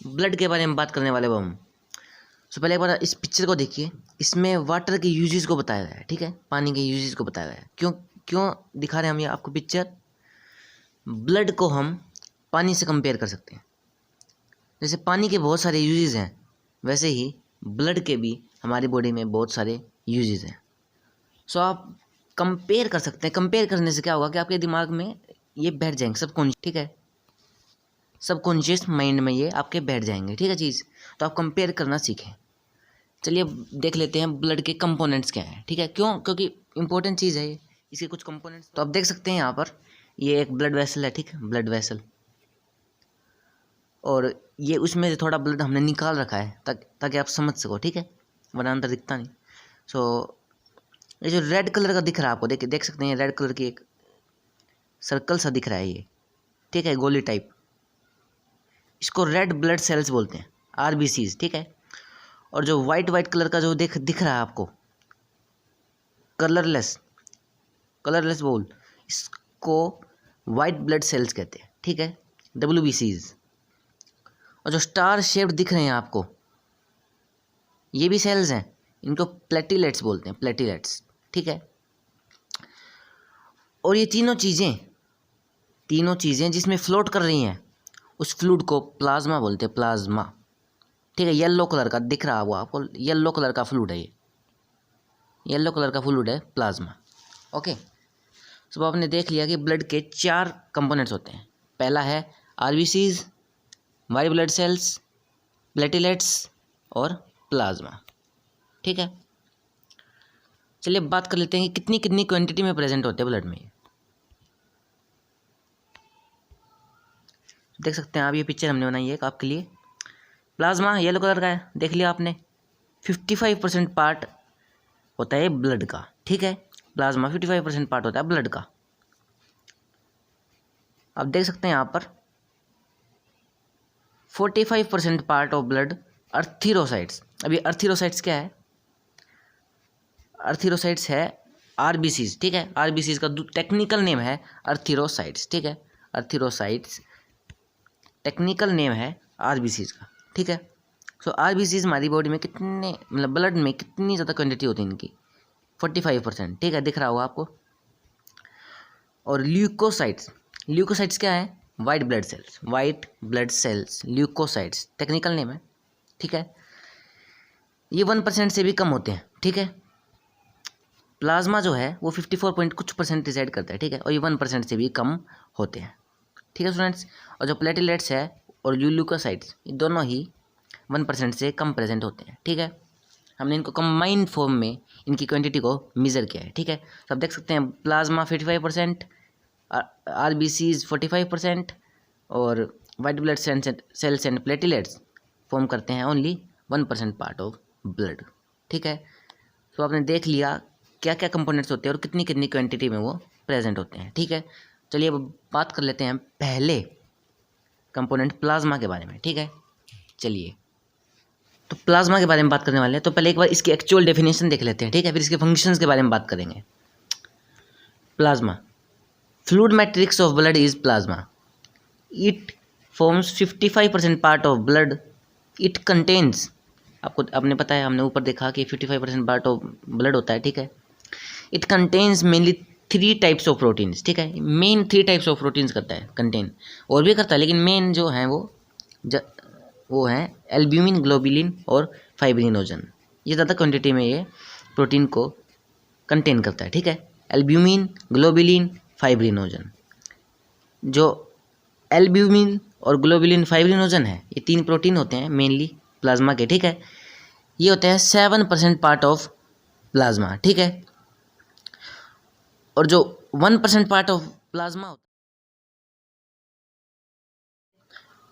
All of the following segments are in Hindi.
ब्लड के बारे में बात करने वाले हम। सो पहले एक बार इस पिक्चर को देखिए, इसमें वाटर के यूजेस को बताया गया है, ठीक है, पानी के यूजेस को बताया गया है। क्यों क्यों दिखा रहे हैं हम ये आपको पिक्चर? ब्लड को हम पानी से कंपेयर कर सकते हैं। जैसे पानी के बहुत सारे यूजेस हैं, वैसे ही ब्लड के भी हमारी बॉडी में बहुत सारे यूजेस हैं। सो आप कंपेयर कर सकते हैं। कंपेयर करने से क्या होगा कि आपके दिमाग में ये बैठ जाएंगे सबकॉन्शियस, ठीक है, सबकॉन्शियस माइंड में ये आपके बैठ जाएंगे, ठीक है चीज़। तो आप कंपेयर करना सीखें। चलिए देख लेते हैं ब्लड के कंपोनेंट्स क्या हैं, ठीक है। क्यों? क्योंकि इंपॉर्टेंट चीज़ है ये, इसके कुछ कंपोनेंट्स। तो आप देख सकते हैं यहाँ पर ये एक ब्लड वेसल है, ठीक है, ब्लड वेसल। और ये उसमें से थोड़ा ब्लड हमने निकाल रखा है ताकि आप समझ सको, ठीक है, वरना अंदर दिखता नहीं। सो ये जो रेड कलर का दिख रहा है आपको, देख सकते हैं रेड कलर की एक सर्कल सा दिख रहा है ये, ठीक है, गोली टाइप। इसको रेड ब्लड सेल्स बोलते हैं, आरबीसीज, ठीक है। और जो वाइट कलर का जो दिख रहा है आपको, कलरलेस बोल, इसको वाइट ब्लड सेल्स कहते हैं, ठीक है, WBCs। और जो स्टार शेप्ड दिख रहे हैं आपको, ये भी सेल्स हैं, इनको प्लेटिलेट्स बोलते हैं, प्लेटिलेट्स, ठीक है। और ये तीनों चीज़ें जिसमें फ्लोट कर रही हैं, उस फ्लूइड को प्लाज्मा बोलते हैं, प्लाज्मा, ठीक है। येलो कलर का दिख रहा है वो आपको, येलो कलर का फ्लूइड है ये, येलो कलर का फ्लूइड है प्लाज्मा, ओके। सब आपने देख लिया कि ब्लड के 4 कंपोनेंट्स होते हैं। पहला है RBCs, white blood sales, platelets और प्लाज्मा, ठीक है। चलिए बात कर लेते हैं कि कितनी क्वांटिटी में प्रेजेंट होते हैं ब्लड में। देख सकते हैं आप, ये पिक्चर हमने बनाई है आपके लिए। प्लाज्मा येलो कलर का है, देख लिया आपने। 55% पार्ट होता है ब्लड का, ठीक है, प्लाज्मा 55% पार्ट होता है ब्लड का। आप देख सकते हैं यहाँ पर 45% पार्ट ऑफ ब्लड अर्थीरोसाइट्स। अभी अर्थीरोसाइट्स क्या है? अर्थीरोसाइट्स है आरबीसीज, ठीक है। आरबीसीज का टेक्निकल नेम है अर्थीरोसाइट्स, ठीक है। अर्थीरोसाइट्स टेक्निकल नेम है आरबीसीज का, ठीक है। सो आरबीसीज हमारी बॉडी में कितने, मतलब ब्लड में कितनी ज़्यादा क्वांटिटी होती है इनकी? 45%, ठीक है, दिख रहा होगा आपको। और ल्यूकोसाइट्स क्या है? White blood cells, leucocytes technical name है, ठीक है। ये 1% से भी कम होते हैं, ठीक है। प्लाज्मा जो है वो 54 पॉइंट कुछ परसेंट डिसाइड करता है, ठीक है, और ये 1% से भी कम होते हैं, ठीक है स्टूडेंट्स। और जो प्लेटिलेट्स है और ल्यूकोसाइट्स, ये दोनों ही 1% से कम प्रेजेंट होते हैं, ठीक है। हमने इनको कंबाइंड फॉर्म में इनकी क्वांटिटी को मेज़र किया है, ठीक है। तो आप देख सकते हैं प्लाज्मा 55%, आरबीसीज 45% और white blood sales and platelets form करते हैं ओनली 1% पार्ट ऑफ ब्लड, ठीक है। तो आपने देख लिया क्या क्या कंपोनेंट्स होते हैं और कितनी क्वांटिटी में वो प्रेजेंट होते हैं, ठीक है। चलिए अब बात कर लेते हैं पहले कंपोनेंट प्लाज्मा के बारे में, ठीक है। चलिए तो प्लाज्मा के बारे में बात करने वाले हैं। तो पहले एक बार इसकी एक्चुअल डेफिनेशन देख लेते हैं, ठीक है, फिर इसके फंक्शंस के बारे में बात करेंगे। Plasma, fluid matrix of blood is plasma. It forms 55% part of blood. It contains, आपने पता है, हमने ऊपर देखा कि 55% पार्ट ऑफ ब्लड होता है, ठीक है। It contains mainly 3 types of proteins, ठीक है, मेन 3 टाइप्स ऑफ प्रोटीन्स करता है कंटेन, और भी करता है, लेकिन मेन जो है वो हैं एल्ब्यूमिन, ग्लोबुलिन और फाइब्रिनोजन। ये ज़्यादा क्वांटिटी में ये प्रोटीन को कंटेन करता है, ठीक है। Albumin, globulin, fibrinogen. जो एल्ब्यूमिन और ग्लोबुलिन, फाइब्रिनोजन है, ये 3 प्रोटीन होते हैं मेनली प्लाज्मा के, ठीक है। ये होते हैं 7% पार्ट ऑफ प्लाज्मा, ठीक है। और जो 1% पार्ट ऑफ प्लाज्मा होता है,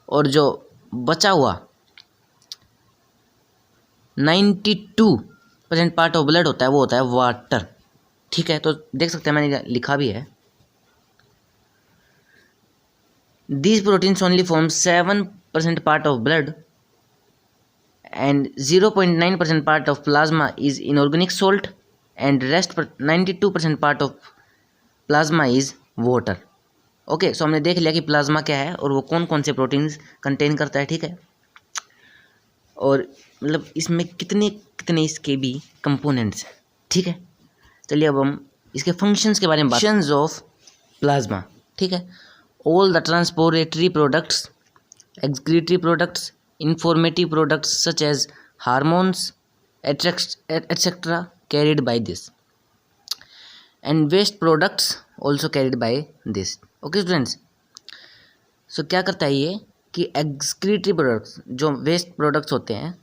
और जो बचा हुआ 92% पार्ट ऑफ ब्लड होता है, वो होता है वाटर, ठीक है। तो देख सकते हैं, मैंने लिखा भी है, these proteins only form 7% part of blood and 0.9% part of plasma is inorganic salt and rest 92% part of plasma is water. Okay, so हमने देख लिया कि प्लाज्मा क्या है और वो कौन कौन से प्रोटीन्स कंटेन करता है, ठीक है। और मतलब इसमें कितने कितने इसके भी कंपोनेंट्स हैं, ठीक है। चलिए अब हम इसके फंक्शंस के बारे में बात, फंक्शंस ऑफ प्लाज्मा, ठीक है। All the transportatory products, excretory products, informative products such as hormones etcetera carried by this, and waste products also carried by this. Okay students, so क्या करता है ये कि एक्सक्रीटरी प्रोडक्ट्स, जो वेस्ट प्रोडक्ट्स होते हैं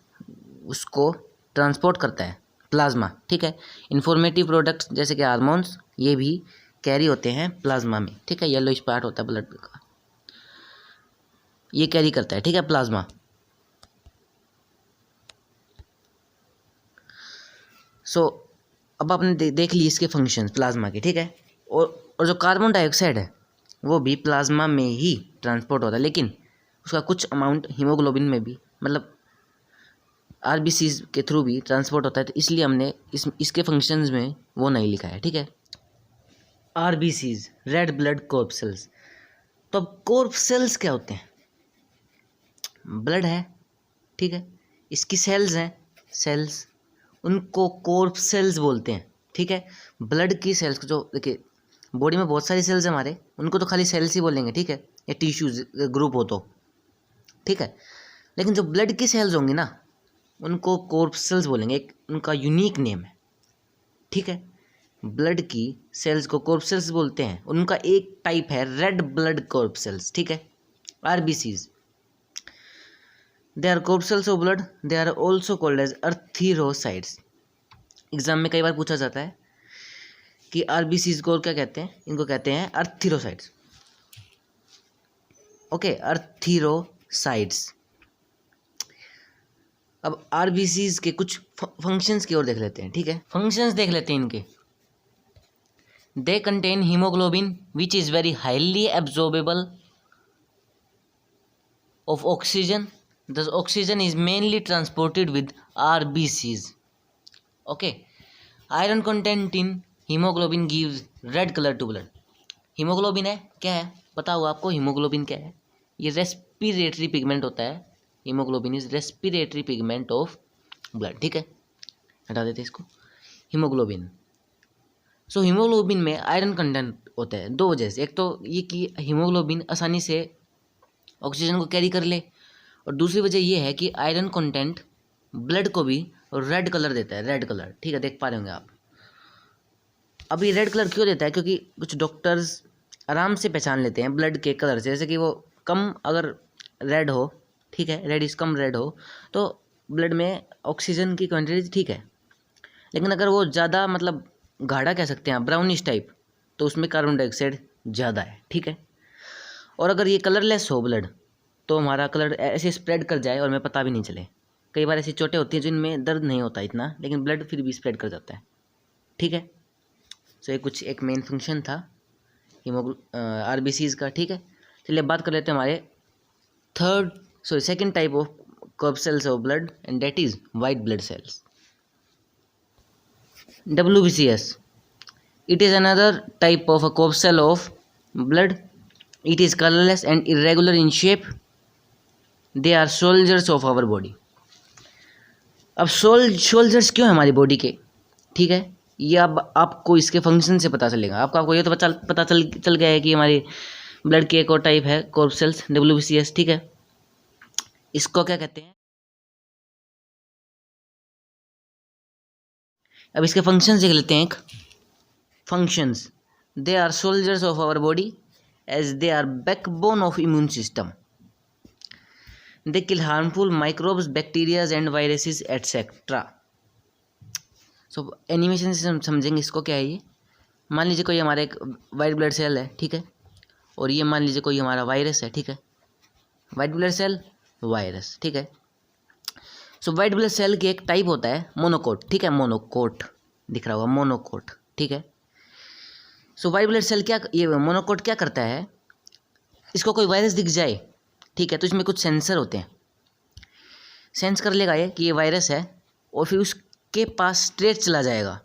उसको ट्रांसपोर्ट करता है प्लाज्मा, ठीक है। इंफॉर्मेटिव प्रोडक्ट्स जैसे कि हार्मोन्स, ये भी कैरी होते हैं प्लाज्मा में, ठीक है। येलोइश पार्ट होता है ब्लड का, ये कैरी करता है, ठीक है, प्लाज्मा। सो अब आपने देख ली इसके फंक्शंस प्लाज्मा के, ठीक है। और जो कार्बन डाइऑक्साइड है वो भी प्लाज्मा में ही ट्रांसपोर्ट होता है, लेकिन उसका कुछ अमाउंट हीमोग्लोबिन में भी, मतलब आरबीसीज के थ्रू भी ट्रांसपोर्ट होता है, तो इसलिए हमने इसके फंक्शंस में वो नहीं लिखा है, ठीक है। RBCs, red blood corpuscles. तो अब कॉर्पसेल्स क्या होते हैं? ब्लड है, ठीक है, इसकी सेल्स हैं, सेल्स, उनको कॉर्पसेल्स बोलते हैं, ठीक है। ब्लड की सेल्स, जो देखिए बॉडी में बहुत सारी सेल्स हैं हमारे, उनको तो खाली सेल्स ही बोलेंगे, ठीक है, या टिश्यूज ग्रुप हो तो, ठीक है। लेकिन जो ब्लड की सेल्स होंगी ना, उनको कॉर्पसेल्स बोलेंगे, एक उनका यूनिक नेम है, ठीक है। ब्लड की सेल्स को कॉर्पसेल्स बोलते हैं, उनका एक टाइप है रेड ब्लड कॉर्पसेल्स, ठीक है, RBCs. They are corpuscles of blood, they are also called as erythrocytes. Exam में कई बार पूछा जाता है कि आरबीसीज को क्या कहते हैं, इनको कहते हैं अर्थीरोसाइट्स, ओके, अर्थीरोसाइट्स। अब आरबीसीज के कुछ फंक्शंस की ओर देख लेते हैं, ठीक है, फंक्शंस देख लेते हैं इनके। They contain haemoglobin which is very highly absorbable of oxygen, thus oxygen is mainly transported with RBCs, okay. Iron content in hemoglobin gives red color to blood. Haemoglobin है, क्या है पता होगा आपको, हीमोग्लोबिन क्या है? ये रेस्पिरेटरी पिगमेंट होता है, haemoglobin is respiratory pigment of blood, ठीक है, हटा देते इसको। हीमोग्लोबिन, सो हीमोग्लोबिन में आयरन कंटेंट होता है दो वजह से, एक तो ये कि हीमोग्लोबिन आसानी से ऑक्सीजन को कैरी कर ले, और दूसरी वजह ये है कि आयरन कंटेंट ब्लड को भी रेड कलर देता है, रेड कलर, ठीक है, देख पा रहे होंगे आप। अब ये रेड कलर क्यों देता है? क्योंकि कुछ डॉक्टर्स आराम से पहचान लेते हैं ब्लड के कलर से, जैसे कि वो कम अगर रेड हो, ठीक है, रेड इज कम रेड हो, तो ब्लड में ऑक्सीजन की क्वान्टिटी ठीक है, लेकिन अगर वो ज़्यादा मतलब गाढ़ा कह सकते हैं ब्राउनिश टाइप, तो उसमें कार्बन डाइऑक्साइड ज़्यादा है, ठीक है। और अगर ये कलरलेस हो ब्लड, तो हमारा कलर ऐसे स्प्रेड कर जाए और हमें पता भी नहीं चले। कई बार ऐसी चोटें होती हैं जिनमें दर्द नहीं होता इतना, लेकिन ब्लड फिर भी स्प्रेड कर जाता है, ठीक है। सो ये कुछ एक मेन फंक्शन था आरबीसीज का, ठीक है। चलिए बात कर लेते हैं हमारे second type of corpuscles of blood, and that is white blood sales, WBCS. It is another type of a corpuscle of blood. It is colorless and irregular in shape. They are soldiers of our body. अब सोल्जर्स क्यों है हमारी बॉडी के, ठीक है, ये अब आपको इसके फंक्शन से पता चलेगा। आपको ये तो पता चल गया है कि हमारी ब्लड की एक और टाइप है कॉर्पसेल्स, WBCS, ठीक है। इसको क्या कहते हैं? अब इसके फंक्शंस देख लेते हैं। एक functions, they are soldiers of our body as they are backbone of immune system, they kill harmful microbes, bacterias and viruses etcetera. So animation से हम समझेंगे इसको क्या है ये। मान लीजिए कोई हमारा एक वाइट ब्लड सेल है, ठीक है, और ये मान लीजिए कोई हमारा वायरस है, ठीक है, वाइट ब्लड सेल वायरस, ठीक है। सो वाइट ब्लड सेल की एक टाइप होता है मोनोकोट, ठीक है, मोनोकोट दिख रहा होगा, मोनोकोट, ठीक है। सो वाइट ब्लड सेल क्या, ये मोनोकोट क्या करता है, इसको कोई वायरस दिख जाए, ठीक है, तो इसमें कुछ सेंसर होते हैं, सेंस कर लेगा ये कि ये वायरस है, और फिर उसके पास स्ट्रेट चला जाएगा,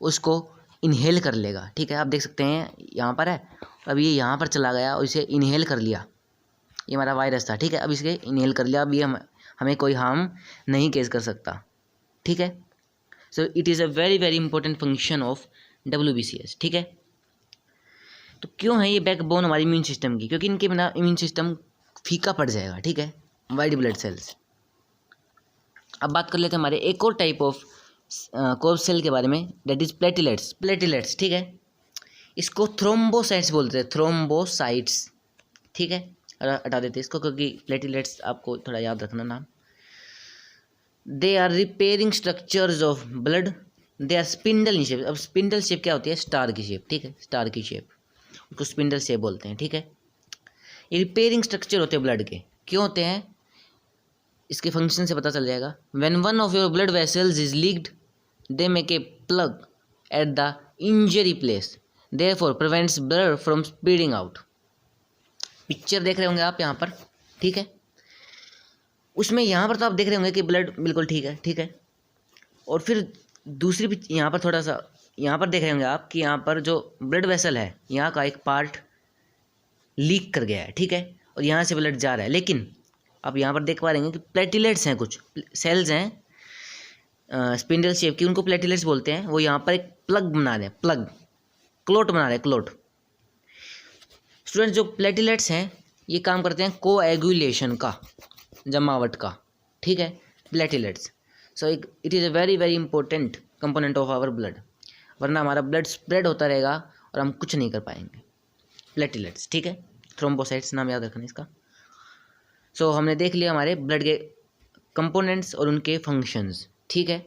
उसको इनहेल कर लेगा, ठीक है। आप देख सकते हैं यहाँ पर है, अब ये यहाँ पर चला गया और इसे इनहेल कर लिया, ये हमारा वायरस था, ठीक है, अब इसे इनहेल कर लिया, अब ये हमें कोई हार्म नहीं केस कर सकता, ठीक है। सो it is a very very important function of WBCS, ठीक है। तो क्यों है ये बैकबोन हमारे इम्यून सिस्टम की, क्योंकि इनके बिना इम्यून सिस्टम फीका पड़ जाएगा, ठीक है। White blood sales. अब बात कर लेते हैं हमारे एक और टाइप ऑफ कोर्स सेल के बारे में, दैट इज प्लेटलेट्स, ठीक है। इसको थ्रोम्बोसाइट्स बोलते हैं, थ्रोम्बोसाइट्स, ठीक है। हटा देते हैं इसको, क्योंकि प्लेटलेट्स आपको थोड़ा याद रखना नाम। They are repairing structures of blood, they are spindle in shape. अब स्पिंडल शेप क्या होती है, स्टार की शेप, ठीक है, स्टार की शेप, उसको स्पिंडल शेप बोलते हैं, ठीक है। ये रिपेयरिंग स्ट्रक्चर होते हैं ब्लड के, क्यों होते हैं इसके फंक्शन से पता चल जाएगा। When one of your blood vessels is leaked they make a plug at the injury place, therefore prevents blood from speeding out. Picture देख रहे होंगे आप यहाँ पर, ठीक है। उसमें यहाँ पर तो आप देख रहे होंगे कि ब्लड बिल्कुल ठीक है, ठीक है। और फिर दूसरी यहाँ पर थोड़ा सा यहाँ पर देख रहे होंगे आप कि यहाँ पर जो ब्लड वेसल है यहाँ का एक पार्ट लीक कर गया है, ठीक है, और यहाँ से ब्लड जा रहा है। लेकिन आप यहाँ पर देख पा रहे हैं कि प्लेटलेट्स हैं, कुछ सेल्स हैं स्पिंडल शेप की, उनको प्लेटलेट्स बोलते हैं। वो यहाँ पर एक प्लग बना रहे हैं, क्लोट बना रहे हैं, क्लोट। स्टूडेंट्स, जो प्लेटलेट्स हैं ये काम करते हैं कोएगुलेशन का, जमावट का, ठीक है, platelets. So it is a very very important component of our blood, वरना हमारा ब्लड स्प्रेड होता रहेगा और हम कुछ नहीं कर पाएंगे। प्लेटलेट्स, ठीक है, थ्रोम्बोसाइट्स नाम याद रखना इसका। सो हमने देख लिया हमारे ब्लड के कंपोनेंट्स और उनके फंक्शंस, ठीक है।